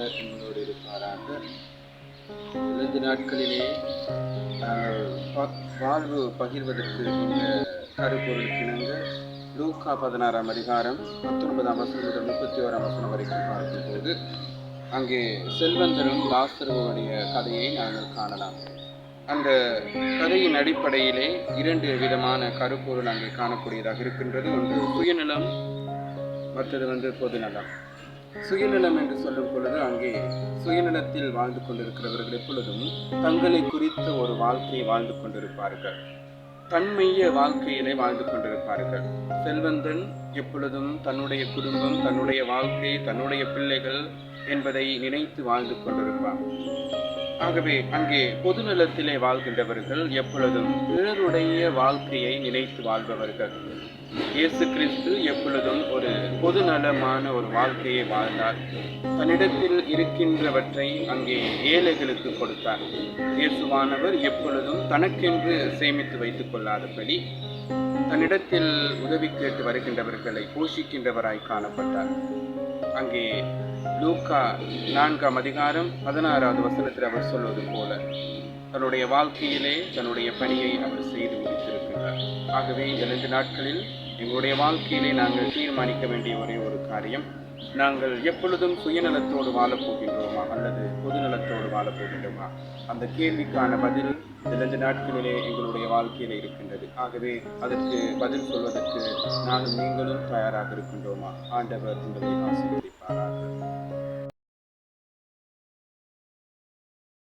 ஆண்டவர் உங்களோடு இருப்பாராக. இந்த நாட்களிலே வாழ்வு பகிர்வதற்கு இந்த கருப்பொருளுக்கு இணங்க லூக்கா 16ஆம் அதிகாரம் 19ஆம் வசனம் முதல் 31ஆம் வசனம் வரைக்கும் பார்க்கும்போது அங்கே செல்வந்தரும் லாசருவுடைய கதையை நாங்கள் காணலாம். அந்த கதையின் அடிப்படையிலே 2 விதமான கருப்பொருள் அங்கே காணக்கூடியதாக இருக்கின்றது. ஒன்று சுயநலம், மற்றது பொதுநலம். சுயநலம் என்று சொல்லும் பொழுது அங்கே சுயநலத்தில் வாழ்ந்து கொண்டிருக்கிறவர்கள் எப்பொழுதும் தங்களை குறித்த ஒரு வாழ்க்கையை வாழ்ந்து கொண்டிருப்பார்கள், தன்மைய வாழ்க்கையிலே வாழ்ந்து கொண்டிருப்பார்கள். செல்வந்தன் எப்பொழுதும் தன்னுடைய குடும்பம், தன்னுடைய வாழ்க்கை, தன்னுடைய பிள்ளைகள் என்பதை நினைத்து வாழ்ந்து கொண்டிருப்பார். ஆகவே அங்கே பொதுநலத்திலே வாழ்கின்றவர்கள் எப்பொழுதும் பிறருடைய வாழ்க்கையை நினைத்து வாழ்பவர்கள். இயேசு கிறிஸ்து எப்பொழுதும் ஒரு பொதுநலமான ஒரு வாழ்க்கையை வாழ்ந்தார். தன்னிடத்தில் இருக்கின்றவற்றை அங்கே ஏழைகளுக்கு கொடுத்தார். இயேசுவானவர் எப்பொழுதும் தனக்கென்று சேமித்து வைத்துக் கொள்ளாதபடி தன்னிடத்தில் உதவி கேட்டு வருகின்றவர்களை போஷிக்கின்றவராய் காணப்பட்டார். அங்கே லூக்கா 4ஆம் அதிகாரம் 16வது வசனத்தில் அவர் சொல்வது போல தன்னுடைய வாழ்க்கையிலே தன்னுடைய பணியை அவர் செய்து முடித்திருக்கிறார். ஆகவே இந்த 2 நாட்களில் எங்களுடைய வாழ்க்கையிலே நாங்கள் தீர்மானிக்க வேண்டிய ஒரே ஒரு காரியம், நாங்கள் எப்பொழுதும் சுயநலத்தோடு வாழப்போகின்றோமா அல்லது பொதுநலத்தோடு வாழப்போகின்றோமா? அந்த கேள்விக்கான பதில் இந்த 2 நாட்களிலே எங்களுடைய வாழ்க்கையிலே இருக்கின்றது. ஆகவே அதற்கு பதில் சொல்வதற்கு நானும் நீங்களும் தயாராக இருக்கின்றோமா? ஆண்டவர் உங்களை ஆசீர்வதிப்பாராக.